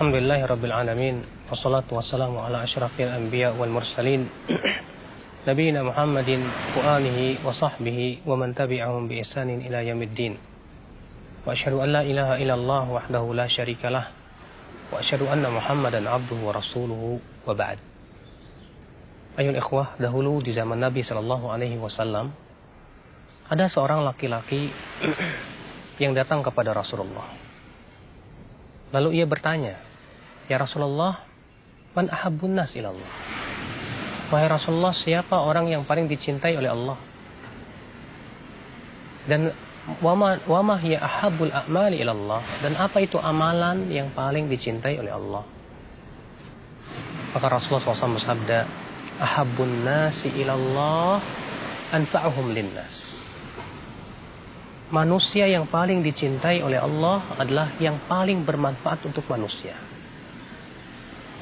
Alhamdulillahirabbil alamin wassalatu wassalamu ala asyrafil anbiya wal mursalin nabiyina Muhammadin wa alihi wa sahbihi wa man tabi'ahum bi ihsanin ila yaumiddin. Wa asyhadu an la ilaha illallah wahdahu la syarikalah wa asyhadu anna Muhammadan abduhu wa rasuluhu wa ba'd. Ayol ikhwah, dahulu di zaman Nabi sallallahu alaihi wasallam ada seorang laki-laki yang datang kepada Rasulullah. Lalu ia bertanya, "Ya Rasulullah, man ahabbun nas ilallah?" Wahai Rasulullah, siapa orang yang paling dicintai oleh Allah? Dan wama hiya ahabbul a'mali ilallah? Dan apa itu amalan yang paling dicintai oleh Allah? Maka Rasulullah SAW bersabda, "Ahabbun nasi ilallah anfa'uhum linnas." Manusia yang paling dicintai oleh Allah adalah yang paling bermanfaat untuk manusia.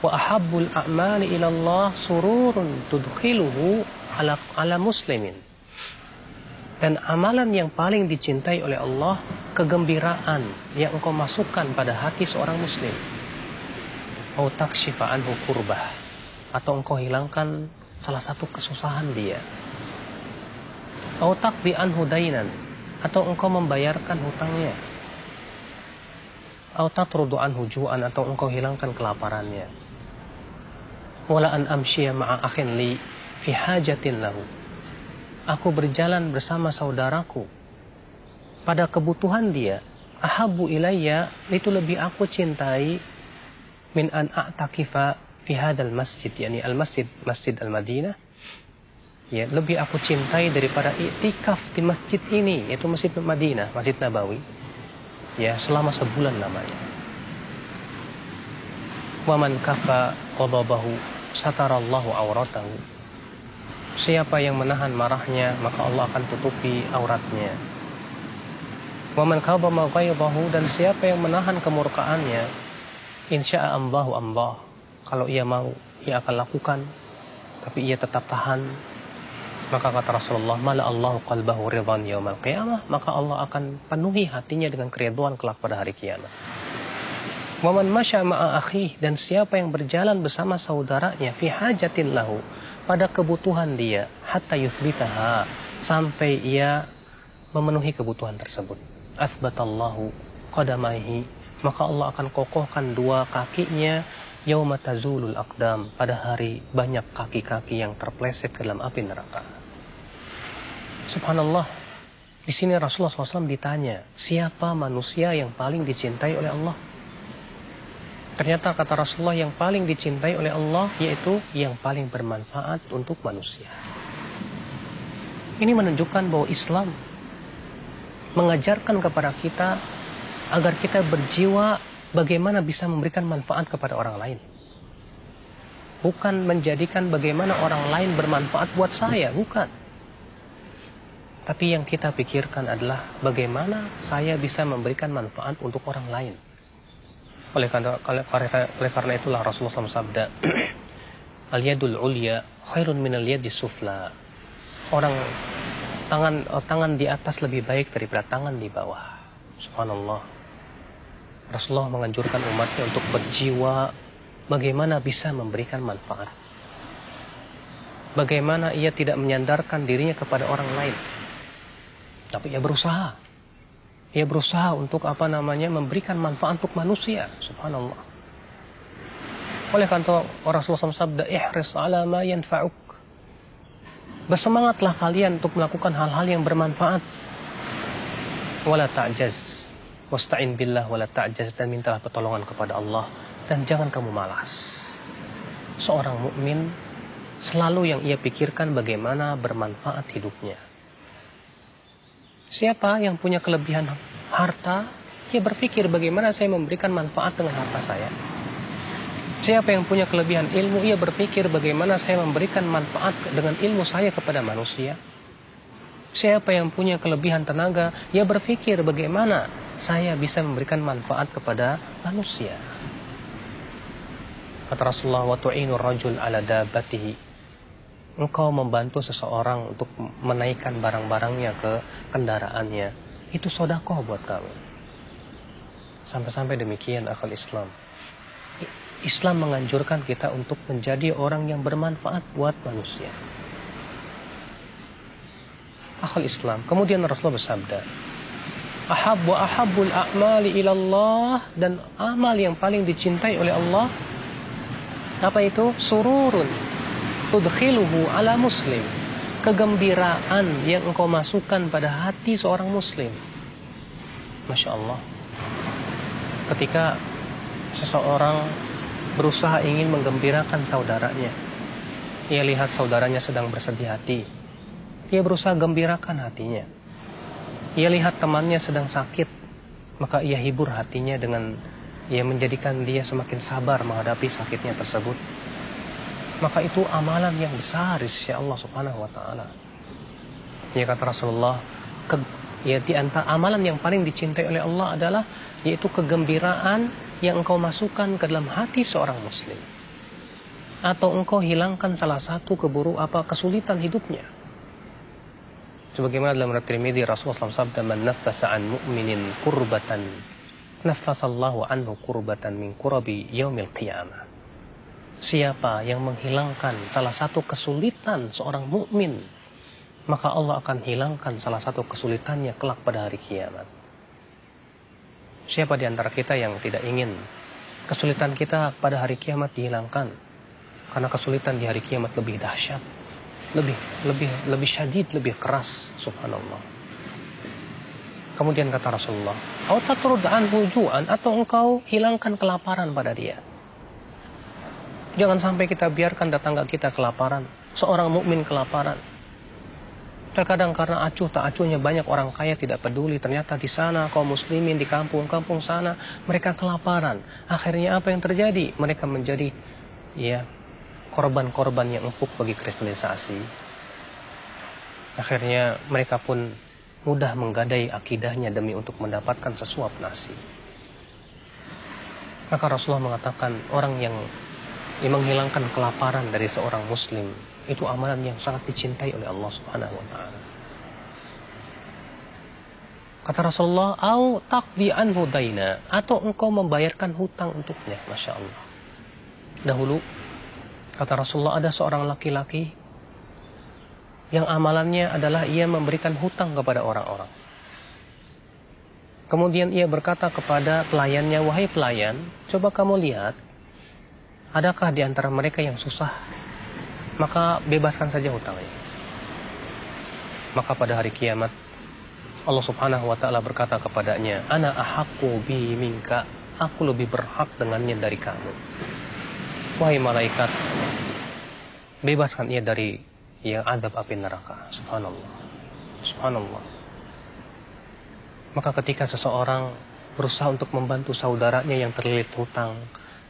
Wa ahabbul a'mali ilallah sururun tudkhiluhu ala muslimin. Dan amalan yang paling dicintai oleh Allah, kegembiraan yang engkau masukkan pada hati seorang muslim. Au takshifa anhu kurbah, atau engkau hilangkan salah satu kesusahan dia. Au taqdi anhu dainan, atau engkau membayarkan hutangnya. Au tatrudu anhu ju'an, atau engkau hilangkan kelaparannya. Wala an amshiya ma'a akhin li fi hajatin lahu. Aku berjalan bersama saudaraku pada kebutuhan dia. Ahabbu ilayya, itu lebih aku cintai min an a'takifa fi hadzal masjid, yakni al-masjid, Masjid Al-Madinah. Ya, lebih aku cintai daripada iktikaf di masjid ini, yaitu Masjid Madinah, Masjid Nabawi. Ya, selama sebulan lamanya. Wa man kafa ghadabahu satarallahu auratahu. Siapa yang menahan marahnya, maka Allah akan tutupi auratnya. Wa man kabama ghaidahu, dan siapa yang menahan kemurkaannya, insya'a amdahu amdah. Kalau ia mau, ia akan lakukan, tapi ia tetap tahan. Maka kata Rasulullah, mala Allahu qalbahu ridwan yaumal qiyamah, maka Allah akan penuhi hatinya dengan keridhaan kelak pada hari kiamat. Wa man masya ma'a akhihi, dan siapa yang berjalan bersama saudaranya fi hajatin lahu, pada kebutuhan dia, hatta yuthbitaha, sampai ia memenuhi kebutuhan tersebut. Athbatallahu qadamaihi, maka Allah akan kokohkan dua kakinya yauma tazulul aqdam, pada hari banyak kaki-kaki yang terpeleset ke dalam api neraka. Subhanallah, di sini Rasulullah SAW ditanya, siapa manusia yang paling dicintai oleh Allah? Ternyata kata Rasulullah, yang paling dicintai oleh Allah yaitu yang paling bermanfaat untuk manusia. Ini menunjukkan bahwa Islam mengajarkan kepada kita agar kita berjiwa bagaimana bisa memberikan manfaat kepada orang lain. Bukan menjadikan bagaimana orang lain bermanfaat buat saya, bukan. Tapi yang kita pikirkan adalah bagaimana saya bisa memberikan manfaat untuk orang lain. Oleh karena itulah Rasulullah SAW sabda, al-yadul ulya khairun minal yadis sufla. Tangan di atas lebih baik daripada tangan di bawah. Subhanallah. Rasulullah menganjurkan umatnya untuk berjiwa bagaimana bisa memberikan manfaat. Bagaimana ia tidak menyandarkan dirinya kepada orang lain, tapi ia berusaha. Ia berusaha untuk memberikan manfaat untuk manusia. Subhanallah. Oleh karena Rasulullah SAW sabda, ihris ala ma yanfa'uk. Bersemangatlah kalian untuk melakukan hal-hal yang bermanfaat. Wala ta'jaz. Wasta'in billah wala ta'jaz, dan mintalah pertolongan kepada Allah dan jangan kamu malas. Seorang mukmin selalu yang ia pikirkan bagaimana bermanfaat hidupnya. Siapa yang punya kelebihan harta, ia berpikir bagaimana saya memberikan manfaat dengan harta saya. Siapa yang punya kelebihan ilmu, ia berpikir bagaimana saya memberikan manfaat dengan ilmu saya kepada manusia. Siapa yang punya kelebihan tenaga, ia berpikir bagaimana saya bisa memberikan manfaat kepada manusia. Kata Rasulullah, wa tu'inu rajul ala dabatihi. Engkau membantu seseorang untuk menaikkan barang-barangnya ke kendaraannya, itu sedekah buat kamu. Sampai-sampai demikian akal Islam. Islam menganjurkan kita untuk menjadi orang yang bermanfaat buat manusia. Akhul Islam. Kemudian Rasulullah bersabda, ahabbul a'mali ilallah, dan amal yang paling dicintai oleh Allah, apa itu? Sururun tudkhiluhu ala muslim. Kegembiraan yang engkau masukkan pada hati seorang muslim. Masya Allah. Ketika seseorang berusaha ingin menggembirakan saudaranya, ia lihat saudaranya sedang bersedih hati, ia berusaha gembirakan hatinya. Ia lihat temannya sedang sakit, maka ia hibur hatinya dengan ia menjadikan dia semakin sabar menghadapi sakitnya tersebut. Maka itu amalan yang besar di sisi Allah Subhanahu wa taala. Ya, kata Rasulullah, di antara amalan yang paling dicintai oleh Allah adalah yaitu kegembiraan yang engkau masukkan ke dalam hati seorang muslim, atau engkau hilangkan salah satu kesulitan hidupnya. Sebagaimana dalam riwayat Tirmidzi, Rasulullah SAW man naffasa an mu'minin kurbatan naffasallahu anhu kurbatan min kurabi yaumil qiyamah. Siapa yang menghilangkan salah satu kesulitan seorang mukmin, maka Allah akan hilangkan salah satu kesulitannya kelak pada hari kiamat. Siapa di antara kita yang tidak ingin kesulitan kita pada hari kiamat dihilangkan? Karena kesulitan di hari kiamat lebih dahsyat, lebih syadid, lebih keras, subhanallah. Kemudian kata Rasulullah, "Au tatrud anhu ju'an," atau engkau hilangkan kelaparan pada dia. Jangan sampai kita biarkan tetangga kita kelaparan, seorang mukmin kelaparan. Terkadang karena acuh tak acuhnya banyak orang kaya tidak peduli, ternyata di sana kaum muslimin di kampung-kampung sana mereka kelaparan. Akhirnya apa yang terjadi? Mereka menjadi korban-korban yang empuk bagi kristenisasi. Akhirnya mereka pun mudah menggadai akidahnya demi untuk mendapatkan sesuap nasi. Maka Rasulullah mengatakan orang yang menghilangkan kelaparan dari seorang muslim itu amalan yang sangat dicintai oleh Allah Subhanahu wa taala. Kata Rasulullah, "Au taqdi anhu daina," atau engkau membayarkan hutang untuknya. Masya Allah. Dahulu kata Rasulullah, ada seorang laki-laki yang amalannya adalah ia memberikan hutang kepada orang-orang. Kemudian ia berkata kepada pelayannya, "Wahai pelayan, coba kamu lihat, adakah di antara mereka yang susah? Maka bebaskan saja hutangnya." Maka pada hari kiamat Allah Subhanahu wa taala berkata kepadanya, "Ana ahaqqu bi minka," aku lebih berhak dengannya dari kamu. Wahai malaikat, bebaskan ia dari adab api neraka. Subhanallah. Subhanallah. Maka ketika seseorang berusaha untuk membantu saudaranya yang terlilit hutang,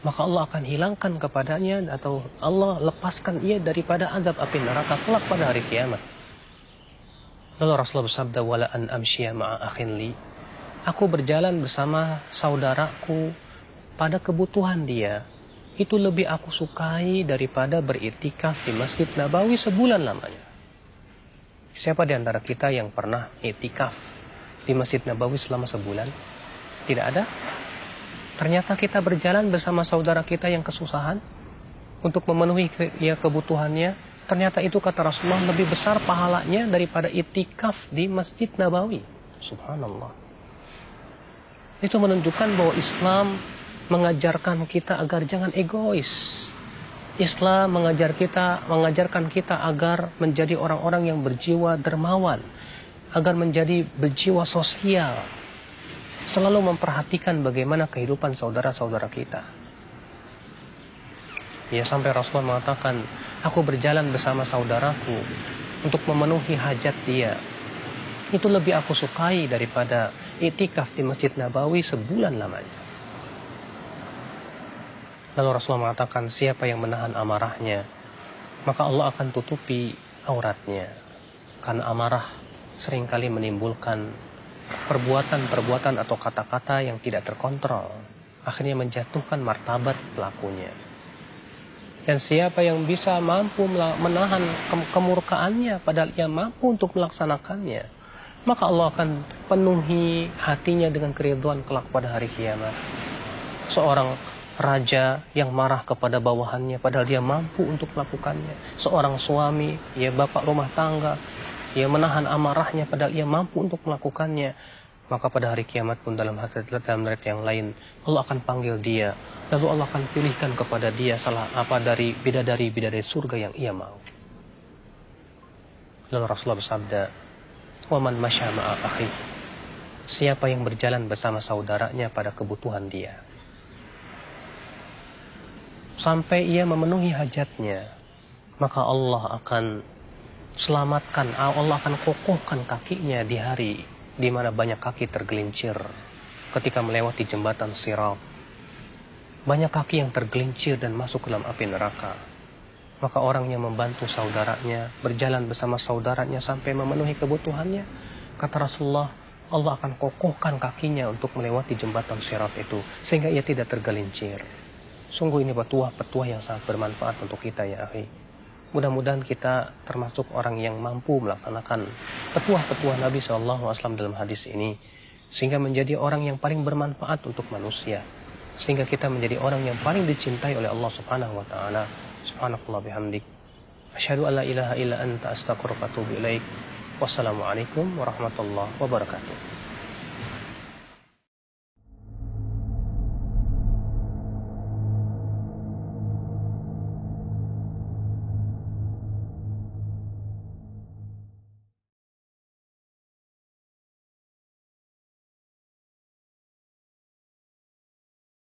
maka Allah akan hilangkan kepadanya atau Allah lepaskan ia daripada azab api neraka kelak pada hari kiamat. Lalu Rasulullah bersabda, "Wala an amshiya ma'a akhin li," aku berjalan bersama saudaraku pada kebutuhan dia, itu lebih aku sukai daripada beriktikaf di Masjid Nabawi sebulan lamanya. Siapa di antara kita yang pernah iktikaf di Masjid Nabawi selama sebulan? Tidak ada. Ternyata kita berjalan bersama saudara kita yang kesusahan untuk memenuhi kebutuhannya. Ternyata itu kata Rasulullah lebih besar pahalanya daripada itikaf di Masjid Nabawi. Subhanallah. Itu menunjukkan bahwa Islam mengajarkan kita agar jangan egois. Islam mengajarkan kita agar menjadi orang-orang yang berjiwa dermawan, agar menjadi berjiwa sosial, selalu memperhatikan bagaimana kehidupan saudara-saudara kita. Ya, sampai Rasulullah mengatakan, aku berjalan bersama saudaraku untuk memenuhi hajat dia. Itu lebih aku sukai daripada iktikaf di Masjid Nabawi sebulan lamanya. Lalu Rasulullah mengatakan, siapa yang menahan amarahnya, maka Allah akan tutupi auratnya. Karena amarah seringkali menimbulkan perbuatan-perbuatan atau kata-kata yang tidak terkontrol, akhirnya menjatuhkan martabat pelakunya. Dan siapa yang bisa mampu menahan kemurkaannya padahal ia mampu untuk melaksanakannya, maka Allah akan penuhi hatinya dengan keridhaan kelak pada hari kiamat. Seorang raja yang marah kepada bawahannya padahal dia mampu untuk melakukannya. Seorang suami, ya bapak rumah tangga, ia menahan amarahnya padahal ia mampu untuk melakukannya. Maka pada hari kiamat pun dalam riwayat yang lain, Allah akan panggil dia, lalu Allah akan pilihkan kepada dia salah apa dari bidadari-bidadari surga yang ia mau. Lalu Rasulullah bersabda, "Wa man masya ma'a akhi." Siapa yang berjalan bersama saudaranya pada kebutuhan dia, sampai ia memenuhi hajatnya, maka Allah akan selamatkan, Allah akan kokohkan kakinya di hari di mana banyak kaki tergelincir ketika melewati jembatan Sirat. Banyak kaki yang tergelincir dan masuk ke dalam api neraka. Maka orang yang membantu saudaranya, berjalan bersama saudaranya sampai memenuhi kebutuhannya, kata Rasulullah, Allah akan kokohkan kakinya untuk melewati jembatan Sirat itu, sehingga ia tidak tergelincir. Sungguh ini petuah yang sangat bermanfaat untuk kita ya akhi. Mudah-mudahan kita termasuk orang yang mampu melaksanakan petuah-petuah Nabi SAW dalam hadis ini, sehingga menjadi orang yang paling bermanfaat untuk manusia, sehingga kita menjadi orang yang paling dicintai oleh Allah Subhanahu wa taala. Subhanakallah bihamdik, asyhadu an la ilaha illa anta, astaghfiruka wa atubu ilaik. Wassalamualaikum warahmatullahi wabarakatuh.